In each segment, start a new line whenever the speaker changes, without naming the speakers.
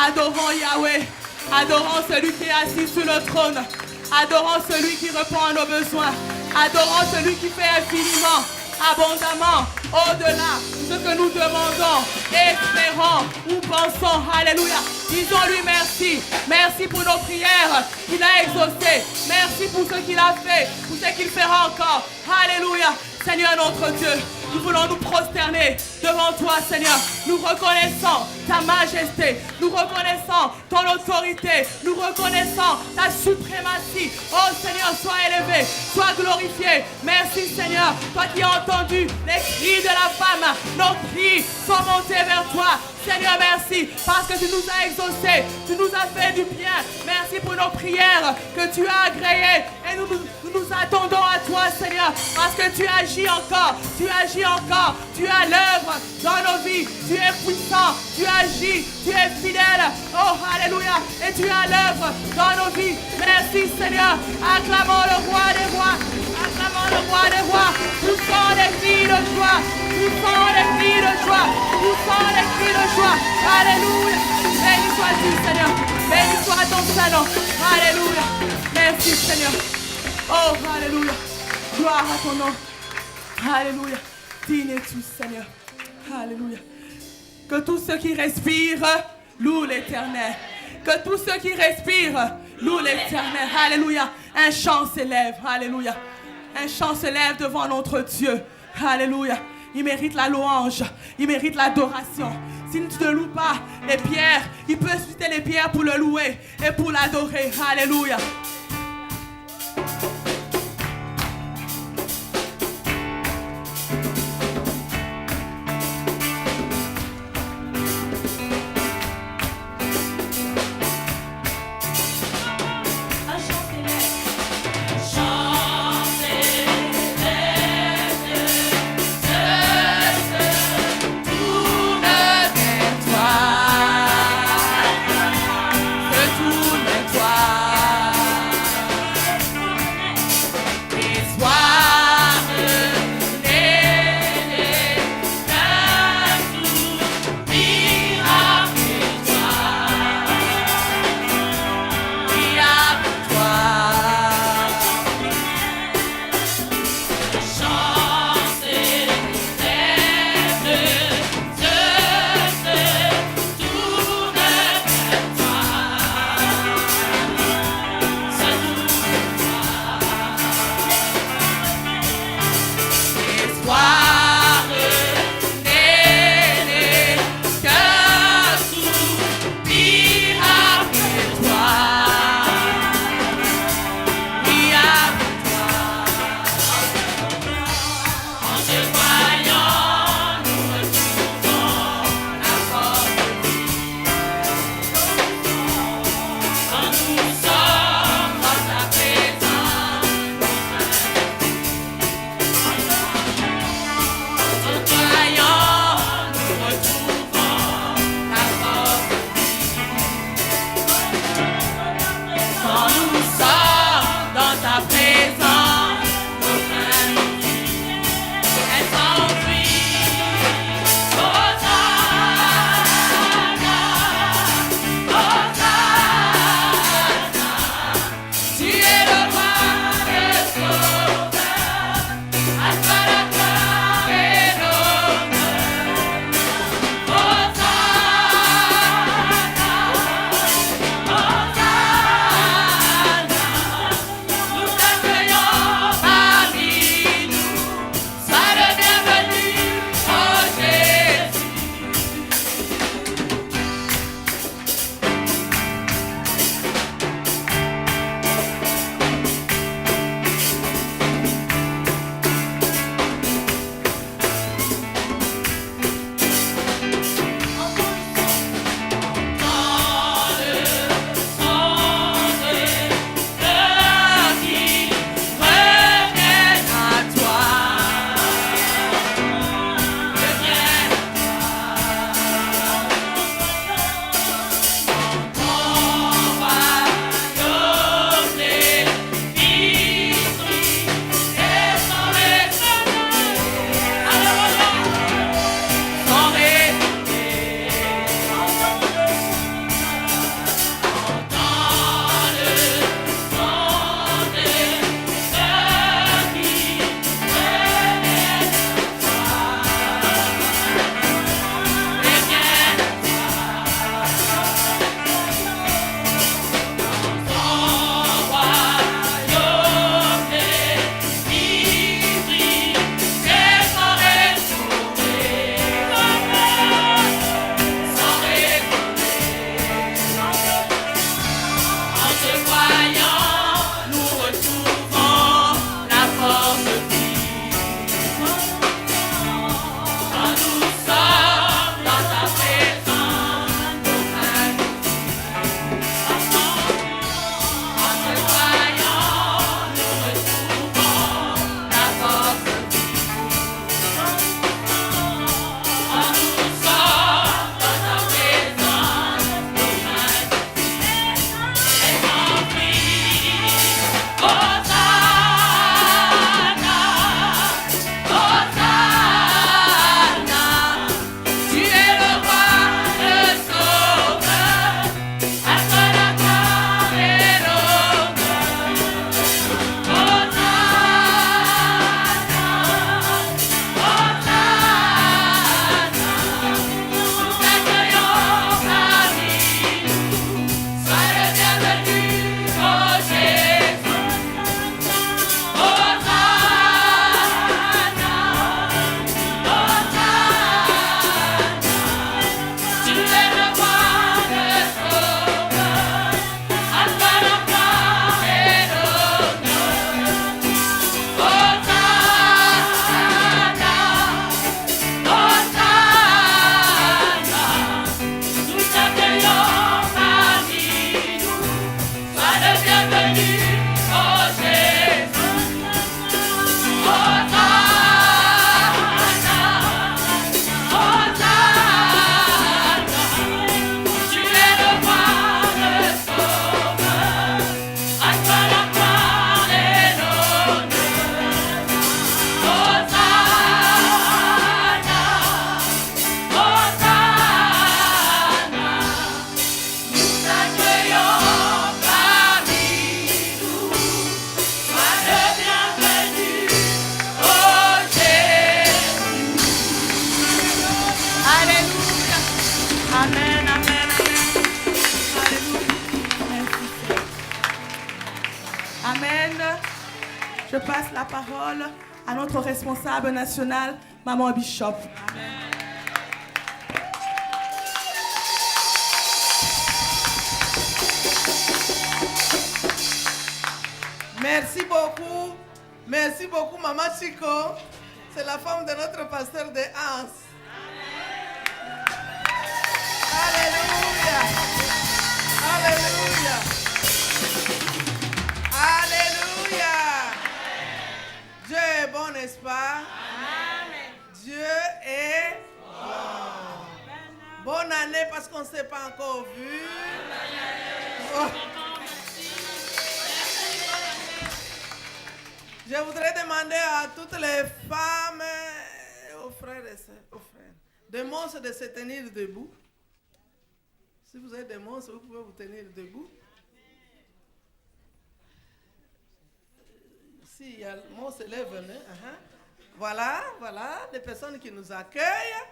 Adorons Yahweh. Adorons celui qui est assis sur le trône. Adorons celui qui répond à nos besoins. Adorons celui qui fait infiniment, abondamment, au-delà de ce que nous demandons, espérons ou pensons. Alléluia. Disons-lui merci. Merci pour nos prières qu'il a exaucées. Merci pour ce qu'il a fait, pour ce qu'il fera encore. Alléluia. Seigneur notre Dieu, nous voulons nous prosterner devant toi, Seigneur. Nous reconnaissons ta majesté, nous reconnaissons ton autorité, nous reconnaissons ta suprématie. Oh Seigneur, sois élevé, sois glorifié. Merci Seigneur, toi qui as entendu les cris de la femme, nos cris sont montés vers toi. Seigneur, merci parce que tu nous as exaucés, tu nous as fait du bien. Merci pour nos prières que tu as agréées et nous attendons à toi, Seigneur, parce que tu agis encore, tu agis encore, tu as l'œuvre dans nos vies, tu es puissant, tu agis, tu es fidèle. Oh, alléluia, et tu as l'œuvre dans nos vies. Merci, Seigneur. Acclamons le roi des rois, acclamons le roi des rois. Poussons les cris de joie, poussons les cris de joie, poussons les cris de joie. Alléluia. Béni sois-tu, Seigneur. Béni soit ton Saint-Nom. Alléluia. Merci, Seigneur. Oh, alléluia. Gloire à ton nom. Alléluia. Digne es-tu, Seigneur. Alléluia. Que tous ceux qui respirent louent l'Éternel. Que tous ceux qui respirent louent l'Éternel. Alléluia. Un chant s'élève. Alléluia. Un chant s'élève devant notre Dieu. Alléluia. Il mérite la louange. Il mérite l'adoration. Si tu ne loues pas les pierres, il peut susciter les pierres pour le louer et pour l'adorer. Alléluia. je passe la parole à notre responsable national, Maman Bishop.
Merci beaucoup, Maman Chico. C'est la femme de notre pasteur de Hans. Alléluia. Alléluia. Alléluia. Dieu est bon, n'est-ce pas? Dieu est bon. Bonne année parce qu'on ne s'est pas encore vu. Oh. Je voudrais demander à toutes les femmes, aux frères et sœurs, des monstres de se tenir debout. Si vous êtes des monstres, vous pouvez vous tenir debout. Si il y a le monstre, lève-le. Voilà, des personnes qui nous accueillent.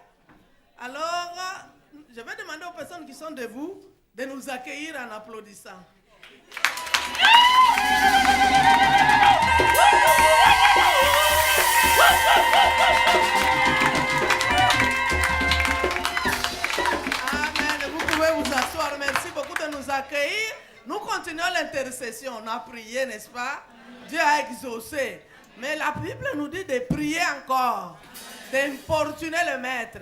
Alors, je vais demander aux personnes qui sont debout de nous accueillir en applaudissant. Amen. Vous pouvez vous asseoir. Merci beaucoup de nous accueillir. Nous continuons l'intercession. On a prié, n'est-ce pas? Dieu a exaucé. Mais la Bible nous dit de prier encore, d'importuner le Maître.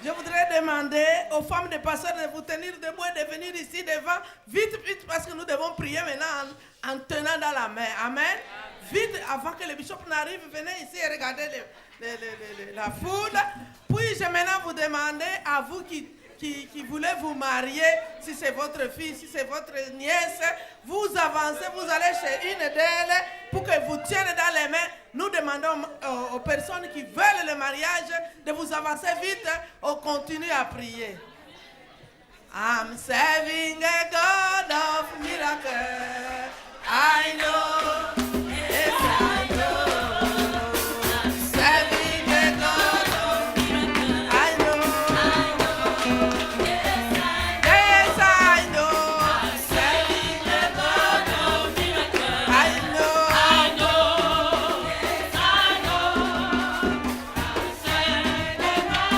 Je voudrais demander aux femmes de pasteurs de vous tenir debout et de venir ici devant. Vite, vite, parce que nous devons prier maintenant en tenant dans la main. Amen. Vite, avant que le bishop n'arrive, venez ici et regardez la foule. Puis, je vais maintenant vous demander à vous qui voulez vous marier, si c'est votre fille, si c'est votre nièce, vous avancez, vous allez chez une d'elles pour que vous tiennent dans les mains. Nous demandons aux personnes qui veulent le mariage de vous avancer vite. On continue à prier. I'm serving a God of miracles. I know. Yes, I know. I'm serving a God of miracles. I know. Yes, I know. I'm serving a God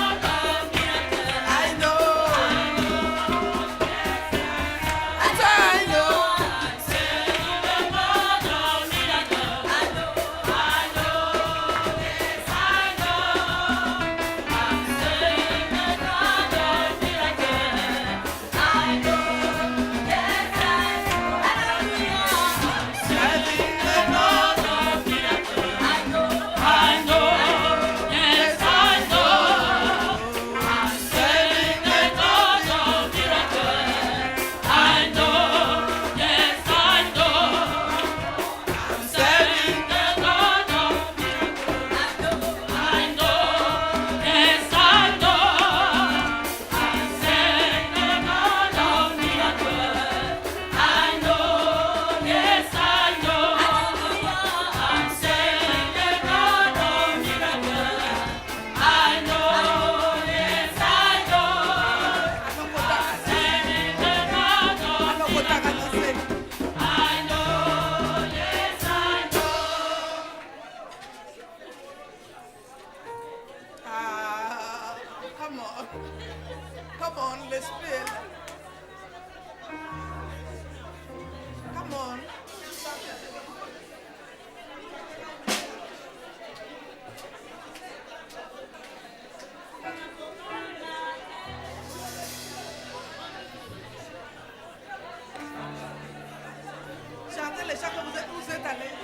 of miracles. I know. Yes, I know. I'm serving a God of miracles. I know. That's I know. Come on, let's play. Come on. Chantez les chants que vous êtes allés.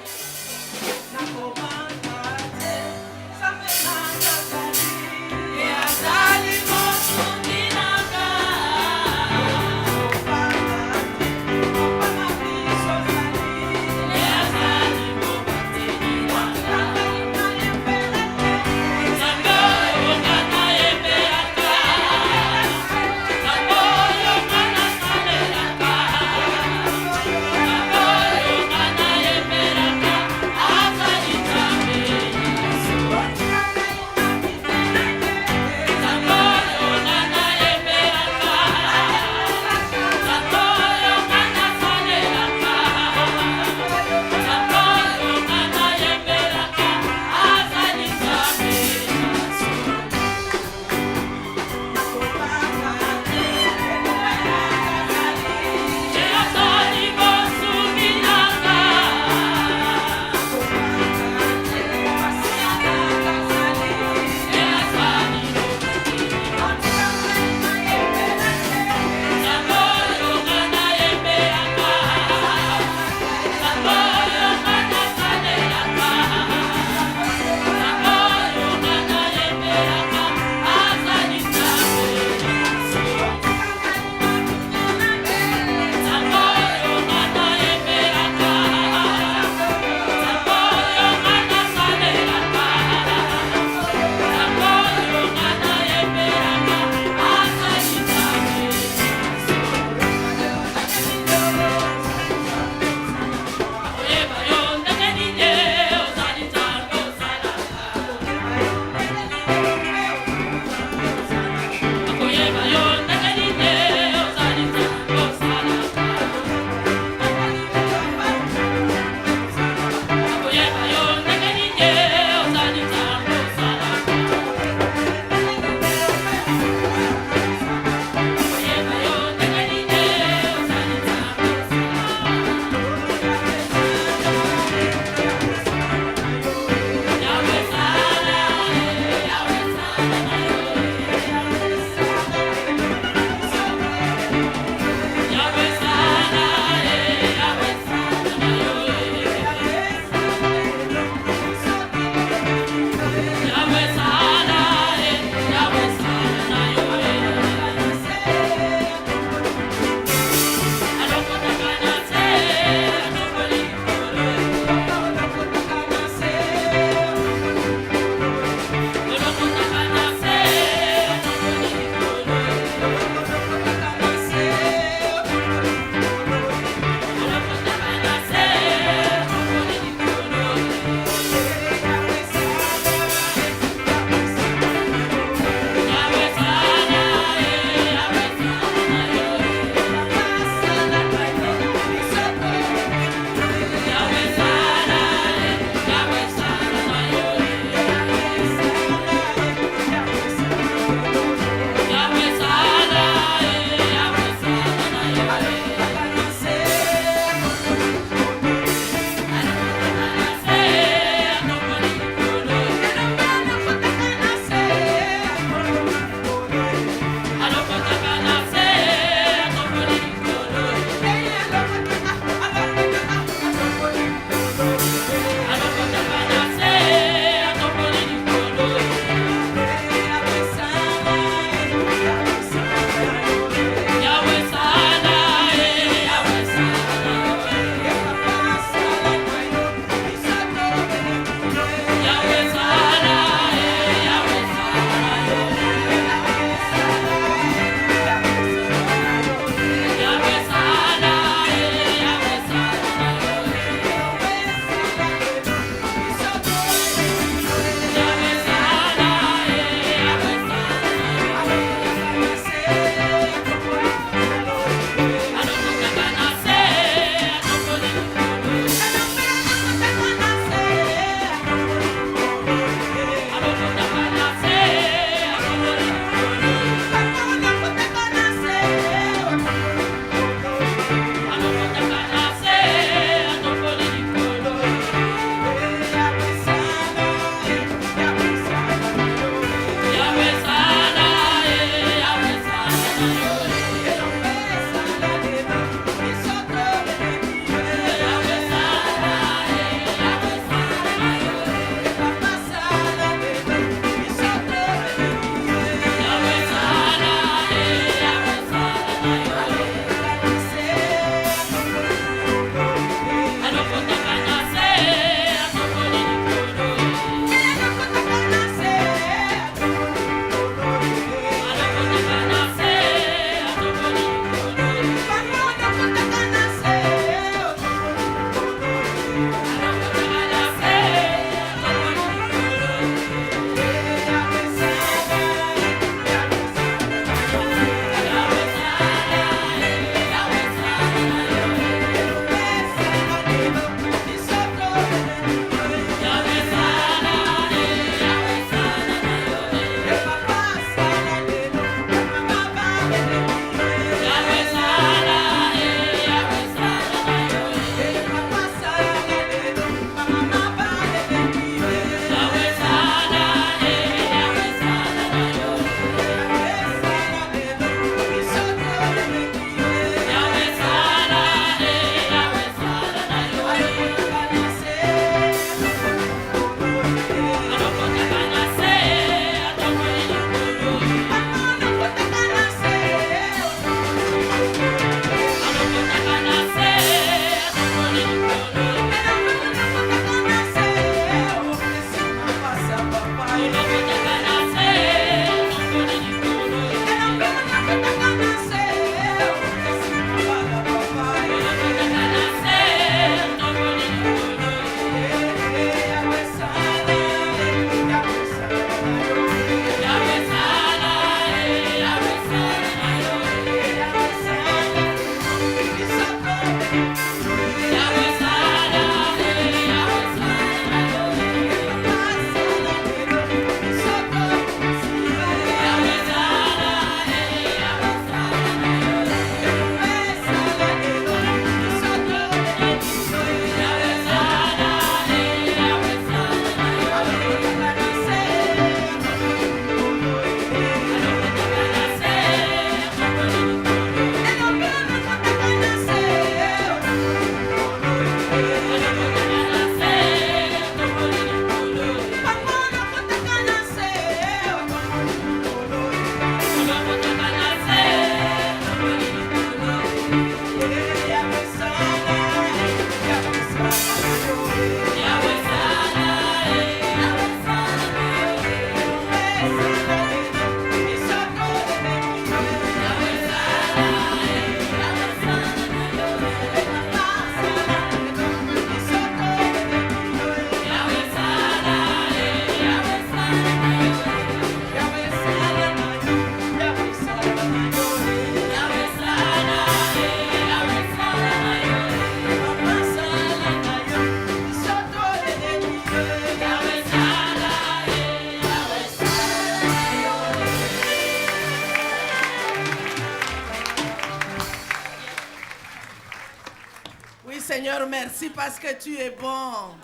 Seigneur, merci parce que tu es bon.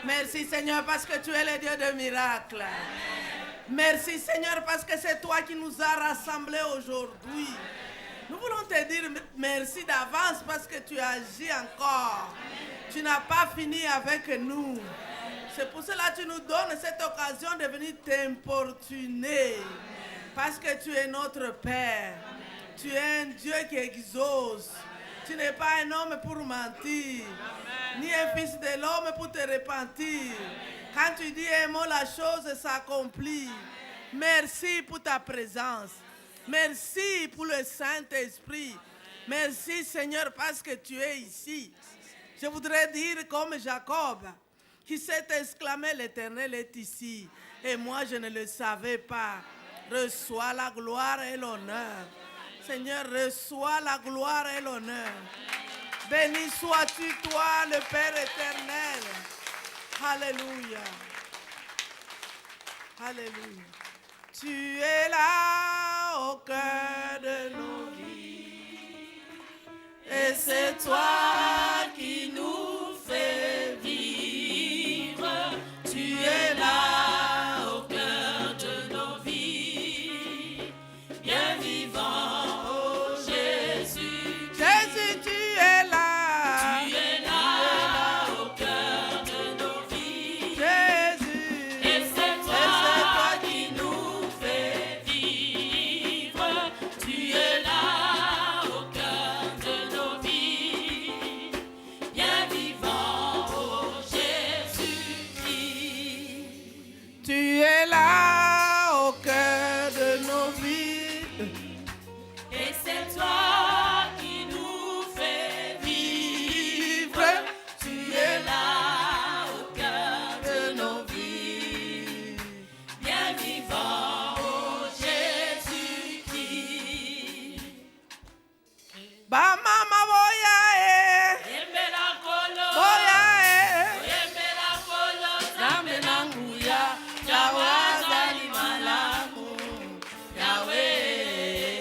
Merci Seigneur parce que tu es le Dieu de miracles. Merci Seigneur parce que c'est toi qui nous as rassemblés aujourd'hui. Nous voulons te dire merci d'avance parce que tu agis encore. Tu n'as pas fini avec nous. C'est pour cela que tu nous donnes cette occasion de venir t'importuner. Parce que tu es notre Père. Tu es un Dieu qui exauce. Tu n'es pas un homme pour mentir. Ni un fils de l'homme pour te repentir. Quand tu dis un mot, la chose s'accomplit. Merci pour ta présence. Merci pour le Saint-Esprit. Merci Seigneur parce que tu es ici. Je voudrais dire comme Jacob, qui s'est exclamé, l'Éternel est ici. Et moi je ne le savais pas. Reçois la gloire et l'honneur. Seigneur, reçois la gloire et l'honneur. Béni sois-tu toi, le Père éternel. Alléluia. Alléluia. Tu es là au cœur de nos vies. Et c'est toi qui nous fais vivre. Tu es là au cœur de nos vies. Bien vivant, oh Jésus. Jésus, tu es là. Tu es là au cœur de nos vies. Jésus. Et c'est toi qui nous fais vivre. Tu es là au cœur de nos vies. Bien vivant, oh Jésus-Christ. Tu es là au cœur de nos vies. Et c'est toi qui nous fais vivre. Tu es là au cœur de nos vies. Bien vivant, oh Jésus-Christ. Ba mama boya boya Zambe nanguya Yahweh zali malamu Yahweh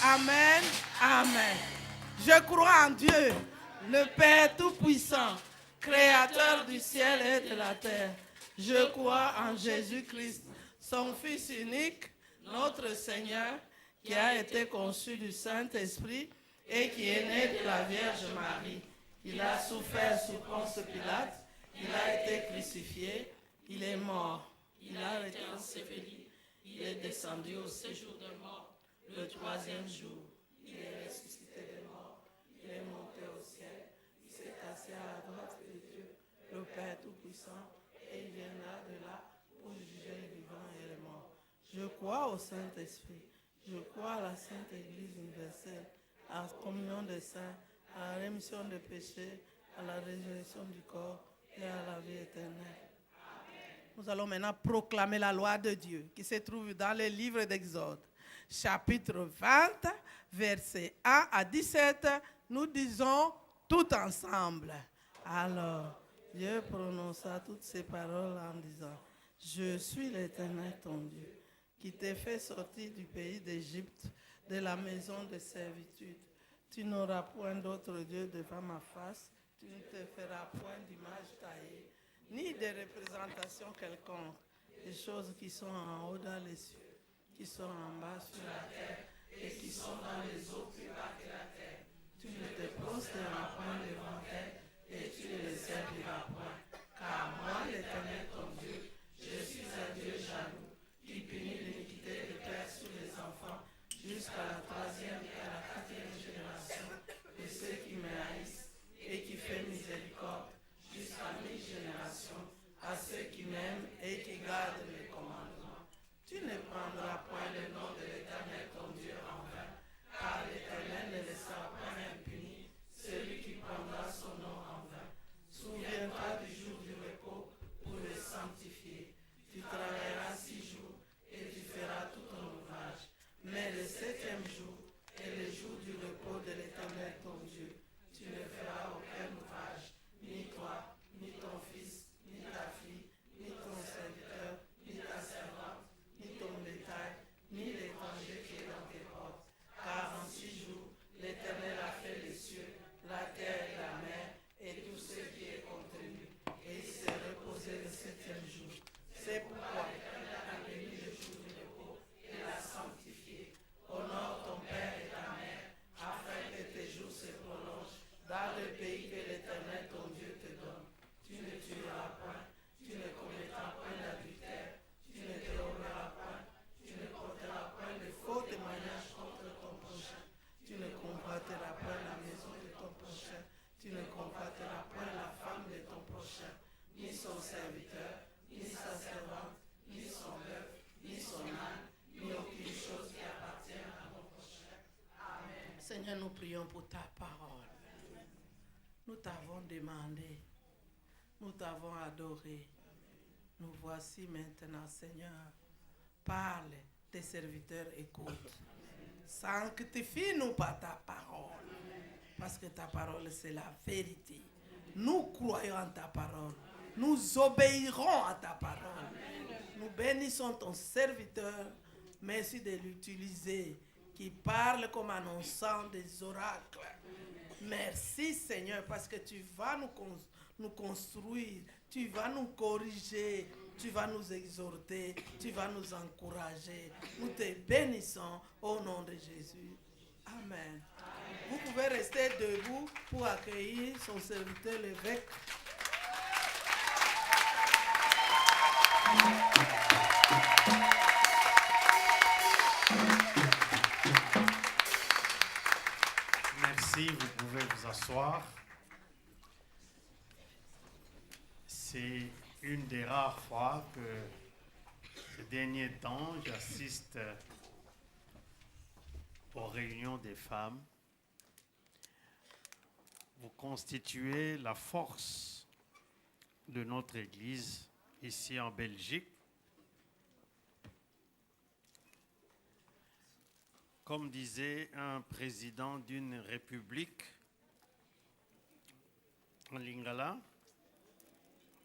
Amen. Amen. Je crois en Dieu, le Père Tout-Puissant, Créateur du ciel et de la terre. Je crois en Jésus-Christ, son Fils unique, notre Seigneur, qui a été conçu du Saint-Esprit et qui est né de la Vierge Marie. Il a souffert sous Ponce Pilate, il a été crucifié, il est mort, il a été enseveli, il est descendu au séjour des morts. Le troisième jour, il est ressuscité des morts, il est monté au ciel, il s'est assis à la droite de Dieu, le Père Tout-Puissant, et il viendra de là pour juger les vivants et les morts. Je crois au Saint-Esprit, je crois à la Sainte Église universelle, à la communion des saints, à la rémission des péchés, à la résurrection du corps et à la vie éternelle. Nous allons maintenant proclamer la loi de Dieu qui se trouve dans le livre d'Exode. Chapitre 20, versets 1 à 17, nous disons tout ensemble. Alors, Dieu prononça toutes ces paroles en disant, « Je suis l'Éternel ton Dieu, qui t'ai fait sortir du pays d'Égypte, de la maison de servitude. Tu n'auras point d'autre Dieu devant ma face, tu ne te feras point d'image taillée, ni de représentation quelconque, des choses qui sont en haut dans les cieux, qui sont en bas sur la terre et qui sont dans les eaux plus bas que la terre. Tu ne te prosterneras point devant elles et tu ne les serviras point. Car moi, l'Éternel ton Dieu, je suis un Dieu jaloux, qui punit l'iniquité des pères sur les enfants jusqu'à la troisième et à la quatrième génération de ceux qui me haïssent et qui fait miséricorde jusqu'à 1000 générations à ceux qui m'aiment et qui gardent mes commandements. Tu ne prendras point le nom de l'Éternel ton Dieu en vain, car l'Éternel ne laissera point impuni celui qui prendra son nom en vain. Souviens-toi du jour du repos pour le sanctifier. Tu travailleras 6 jours et tu feras tout ton ouvrage. Mais le 7e jour est le jour du repos de l'Éternel ton Dieu. Tu ne feras aucun ouvrage, ni toi, ni ton fils, ni ta fille, ni ton serviteur, ni ta servante, ni ton bétail, ni l'étranger qui est dans tes portes. Car en 6 jours, l'Éternel a fait les cieux, la terre et la mer, et tout ce qui est contenu. Et il s'est reposé le 7e jour. C'est pourquoi l'Éternel a béni le jour du repos et l'a sanctifié. Honore ton père et ta mère, afin que tes jours se prolongent dans le pays que l'Éternel ton Dieu te donne. Tu ne tueras point, tu ne commettras point d'adultère, tu ne te voleras point, tu ne porteras point de faux témoignages contre ton prochain, tu ne convoiteras point la maison de ton prochain, tu ne convoiteras point la femme de ton prochain, ni son serviteur, ni sa servante, ni son bœuf, ni son âne, ni aucune chose qui appartient à ton prochain. Amen. Seigneur, nous prions pour ta parole. Nous t'avons demandé, nous t'avons adoré. Nous voici maintenant, Seigneur. Parle, tes serviteurs écoutent. Sanctifie-nous par ta parole. Parce que ta parole, c'est la vérité. Nous croyons en ta parole. Nous obéirons à ta parole. Nous bénissons ton serviteur. Merci de l'utiliser. Qui parle comme annonçant des oracles. Merci Seigneur parce que tu vas nous construire, tu vas nous corriger, tu vas nous exhorter, tu vas nous encourager. Nous te bénissons au nom de Jésus. Amen. Vous pouvez rester debout pour accueillir son serviteur l'évêque.
Merci, vous pouvez vous asseoir. C'est une des rares fois que ces derniers temps, j'assiste aux réunions des femmes. Vous constituez la force de notre Église ici en Belgique. Comme disait un président d'une république en Lingala,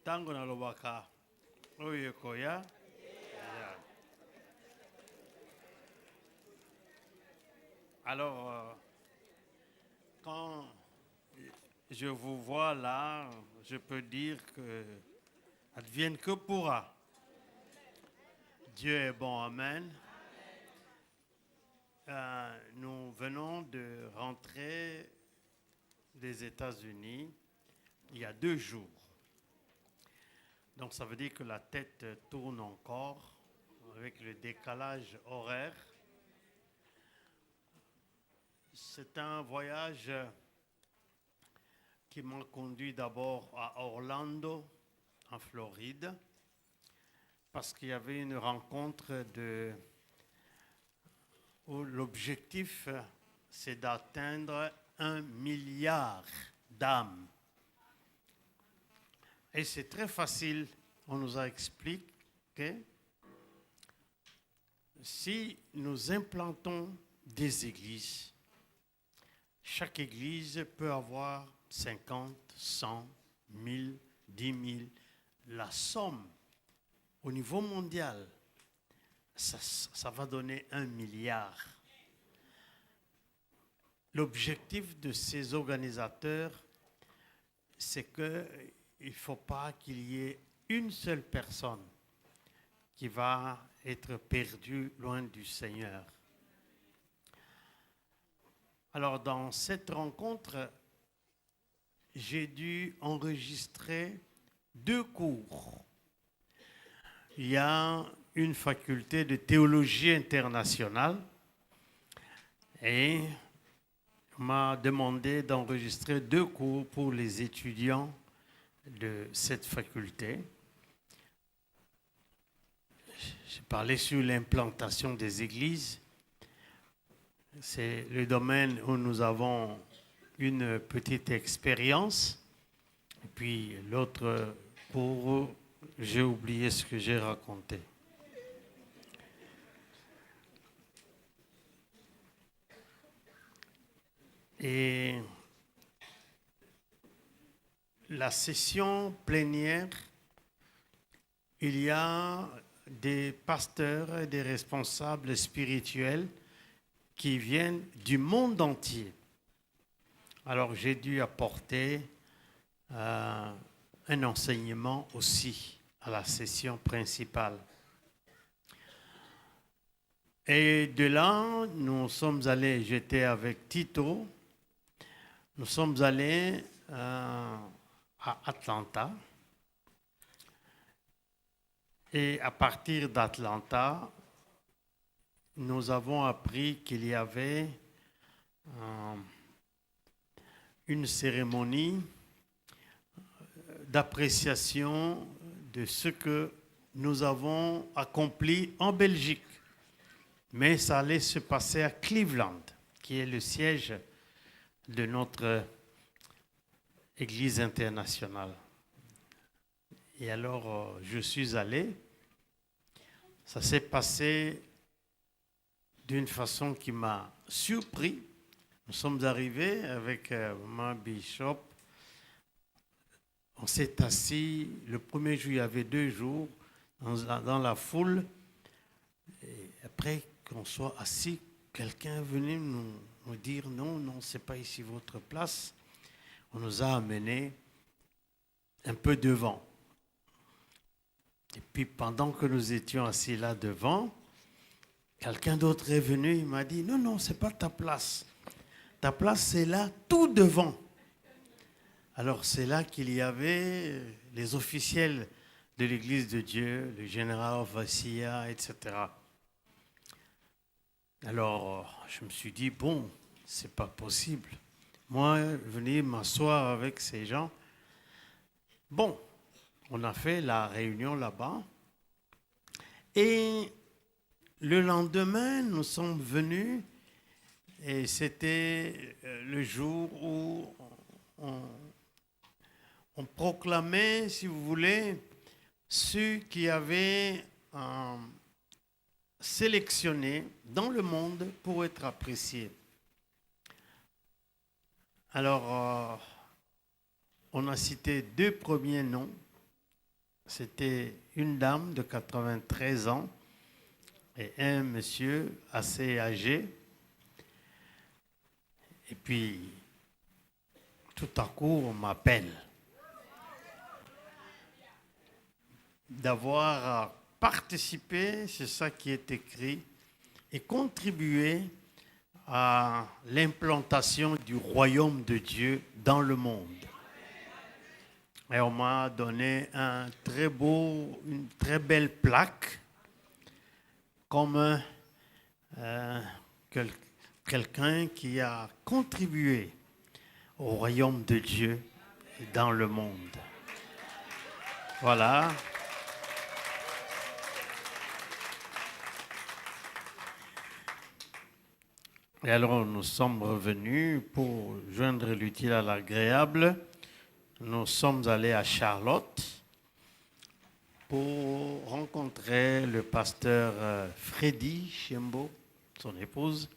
Tango na lobaka, oyekoya. Alors, quand je vous vois là, je peux dire que advienne que pourra. Dieu est bon, amen. Nous venons de rentrer des États-Unis il y a 2 jours. Donc ça veut dire que la tête tourne encore avec le décalage horaire. C'est un voyage qui m'a conduit d'abord à Orlando, en Floride, parce qu'il y avait une rencontre où l'objectif, c'est d'atteindre 1 milliard d'âmes. Et c'est très facile, on nous a expliqué que si nous implantons des églises, chaque église peut avoir 50, 100, 1000, 10 000. La somme au niveau mondial, ça va donner 1 milliard. L'objectif de ces organisateurs, c'est qu'il ne faut pas qu'il y ait une seule personne qui va être perdue loin du Seigneur. Alors, dans cette rencontre, j'ai dû enregistrer 2 cours. Il y a une faculté de théologie internationale et on m'a demandé d'enregistrer 2 cours pour les étudiants de cette faculté. J'ai parlé sur l'implantation des églises. C'est le domaine où nous avons une petite expérience. Et puis l'autre, j'ai oublié ce que j'ai raconté. Et la session plénière, il y a des pasteurs et des responsables spirituels qui viennent du monde entier. Alors j'ai dû apporter un enseignement aussi à la session principale. Et de là, nous sommes allés, j'étais avec Tito, nous sommes allés à Atlanta. Et à partir d'Atlanta, nous avons appris qu'il y avait une cérémonie d'appréciation de ce que nous avons accompli en Belgique. Mais ça allait se passer à Cleveland, qui est le siège de notre Église internationale. Et alors, je suis allé. Ça s'est passé d'une façon qui m'a surpris. Nous sommes arrivés avec mon bishop. On s'est assis. Le premier jour, il y avait 2 jours dans la foule. Et après qu'on soit assis, quelqu'un est venu nous dire non, c'est pas ici votre place. On nous a amenés un peu devant. Et puis pendant que nous étions assis là devant, quelqu'un d'autre est venu, il m'a dit non, c'est pas ta place. Ta place c'est là tout devant. Alors c'est là qu'il y avait les officiels de l'Église de Dieu, le général Vassia, etc. Alors je me suis dit bon, c'est pas possible. Moi, venir m'asseoir avec ces gens. Bon, on a fait la réunion là-bas. Et le lendemain, nous sommes venus et c'était le jour où on proclamait, si vous voulez, ceux qui avaient sélectionné dans le monde pour être appréciés. Alors, on a cité 2 premiers noms. C'était une dame de 93 ans et un monsieur assez âgé. Et puis, tout à coup, on m'appelle d'avoir participé, c'est ça qui est écrit, et contribué à l'implantation du royaume de Dieu dans le monde. Et on m'a donné une très belle plaque, comme quelqu'un qui a contribué au royaume de Dieu dans le monde. Voilà. Et alors nous sommes revenus pour joindre l'utile à l'agréable. Nous sommes allés à Charlotte pour rencontrer le pasteur Freddy Chembo, son épouse.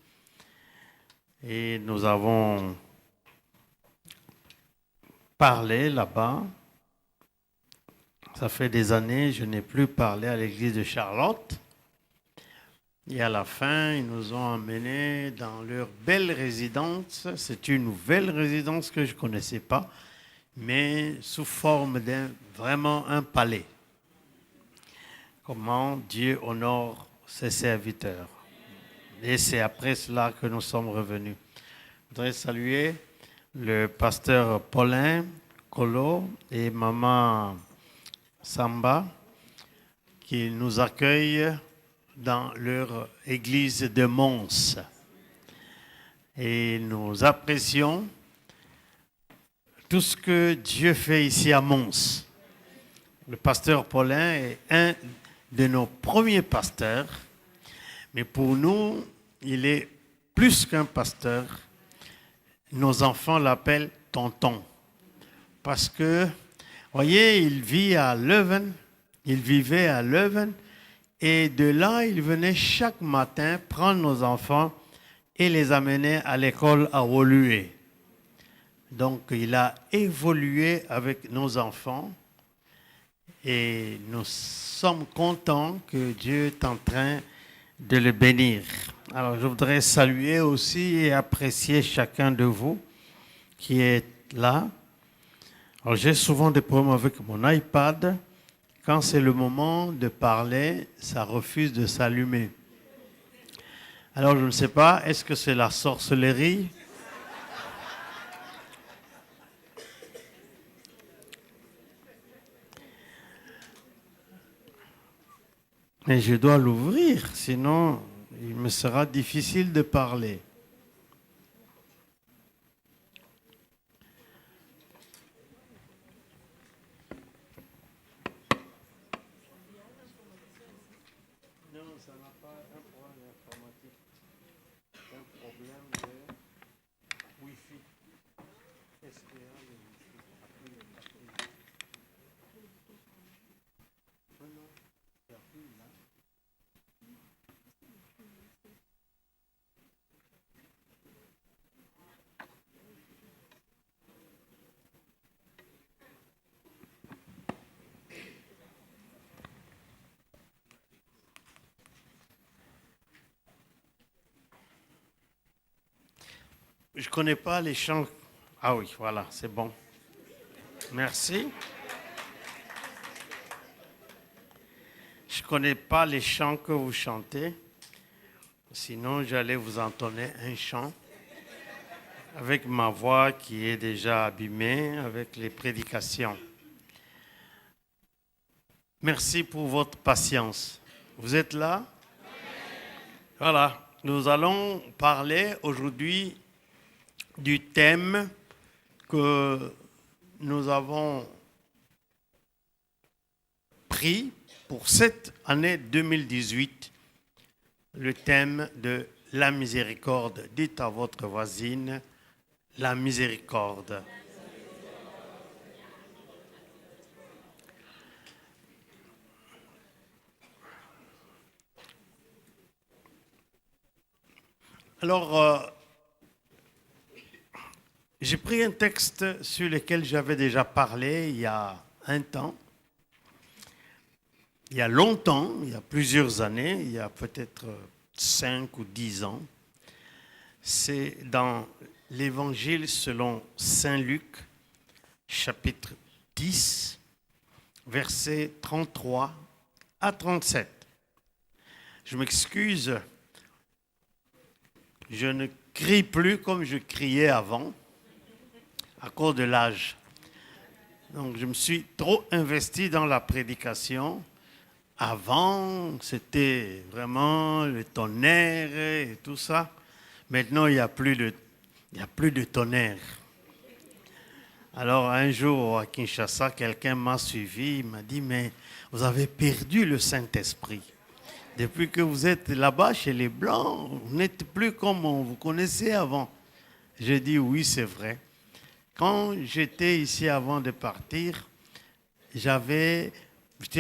Et nous avons parlé là-bas. Ça fait des années que je n'ai plus parlé à l'église de Charlotte. Et à la fin, ils nous ont emmenés dans leur belle résidence. C'est une nouvelle résidence que je ne connaissais pas, mais sous forme vraiment un palais. Comment Dieu honore ses serviteurs. Et c'est après cela que nous sommes revenus. Je voudrais saluer le pasteur Paulin Colo et maman Samba qui nous accueillent dans leur église de Mons. Et nous apprécions tout ce que Dieu fait ici à Mons. Le pasteur Paulin est un de nos premiers pasteurs, mais pour nous, il est plus qu'un pasteur. Nos enfants l'appellent tonton. Parce que, voyez, il vivait à Leuven, et de là, il venait chaque matin prendre nos enfants et les amener à l'école à Woluwe. Donc, il a évolué avec nos enfants et nous sommes contents que Dieu est en train de le bénir. Alors, je voudrais saluer aussi et apprécier chacun de vous qui est là. Alors, j'ai souvent des problèmes avec mon iPad. Quand c'est le moment de parler, ça refuse de s'allumer. Alors, je ne sais pas, est-ce que c'est la sorcellerie ? Mais je dois l'ouvrir, sinon il me sera difficile de parler. Non, ça n'a pas un problème informatique. C'est un problème de Wi-Fi. Est-ce qu'il y a le Wi-Fi? Non, non, il n'y a plus là. Je ne connais pas les chants. Ah oui, voilà, c'est bon. Merci. Je ne connais pas les chants que vous chantez. Sinon, j'allais vous entonner un chant avec ma voix qui est déjà abîmée avec les prédications. Merci pour votre patience. Vous êtes là? Voilà. Nous allons parler aujourd'hui du thème que nous avons pris pour cette année 2018, le thème de la miséricorde. Dites à votre voisine, la miséricorde. Alors, j'ai pris un texte sur lequel j'avais déjà parlé il y a un temps. Il y a longtemps, il y a plusieurs années, il y a peut-être 5 ou 10 ans. C'est dans l'Évangile selon Saint Luc, chapitre 10, versets 33 à 37. Je m'excuse, je ne crie plus comme je criais avant, à cause de l'âge. Donc je me suis trop investi dans la prédication. Avant, c'était vraiment le tonnerre et tout ça. Maintenant, il n'y a plus de tonnerre. Alors, un jour, à Kinshasa, quelqu'un m'a suivi. Il m'a dit, mais vous avez perdu le Saint-Esprit. Depuis que vous êtes là-bas chez les Blancs, vous n'êtes plus comme on vous connaissait avant. J'ai dit, oui, c'est vrai. Quand j'étais ici avant de partir, j'étais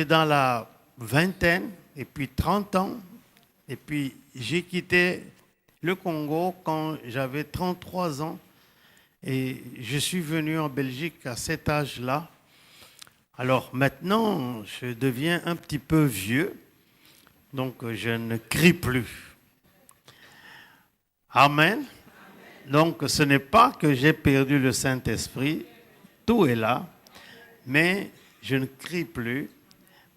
dans la vingtaine et puis 30 ans. Et puis, j'ai quitté le Congo quand j'avais 33 ans. Et je suis venu en Belgique à cet âge-là. Alors maintenant, je deviens un petit peu vieux. Donc, je ne crie plus. Amen. Donc, ce n'est pas que j'ai perdu le Saint-Esprit. Tout est là. Mais je ne crie plus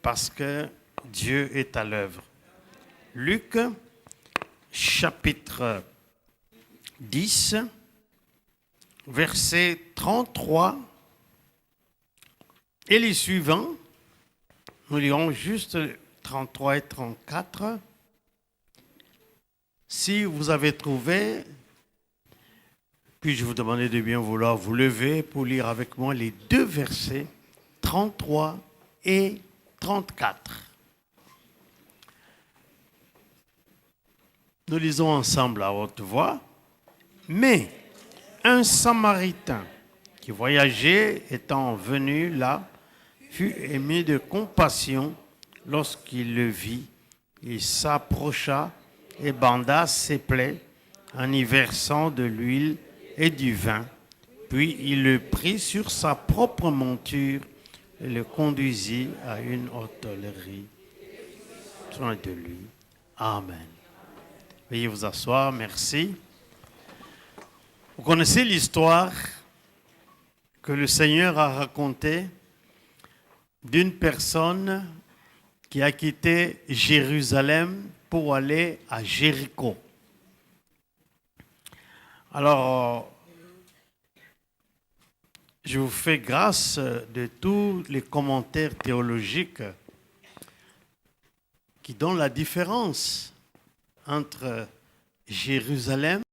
parce que Dieu est à l'œuvre. Luc, chapitre 10, verset 33 et les suivants. Nous lirons juste 33 et 34. Si vous avez trouvé, puis-je vous demander de bien vouloir vous lever pour lire avec moi les deux versets 33 et 34. Nous lisons ensemble à haute voix. Mais un Samaritain qui voyageait, étant venu là, fut ému de compassion lorsqu'il le vit. Il s'approcha et banda ses plaies en y versant de l'huile et du vin. Puis il le prit sur sa propre monture et le conduisit à une hôtellerie. Soin de lui. Amen. Veuillez vous asseoir, merci. Vous connaissez l'histoire que le Seigneur a racontée d'une personne qui a quitté Jérusalem pour aller à Jéricho. Alors, je vous fais grâce de tous les commentaires théologiques qui donnent la différence entre Jérusalem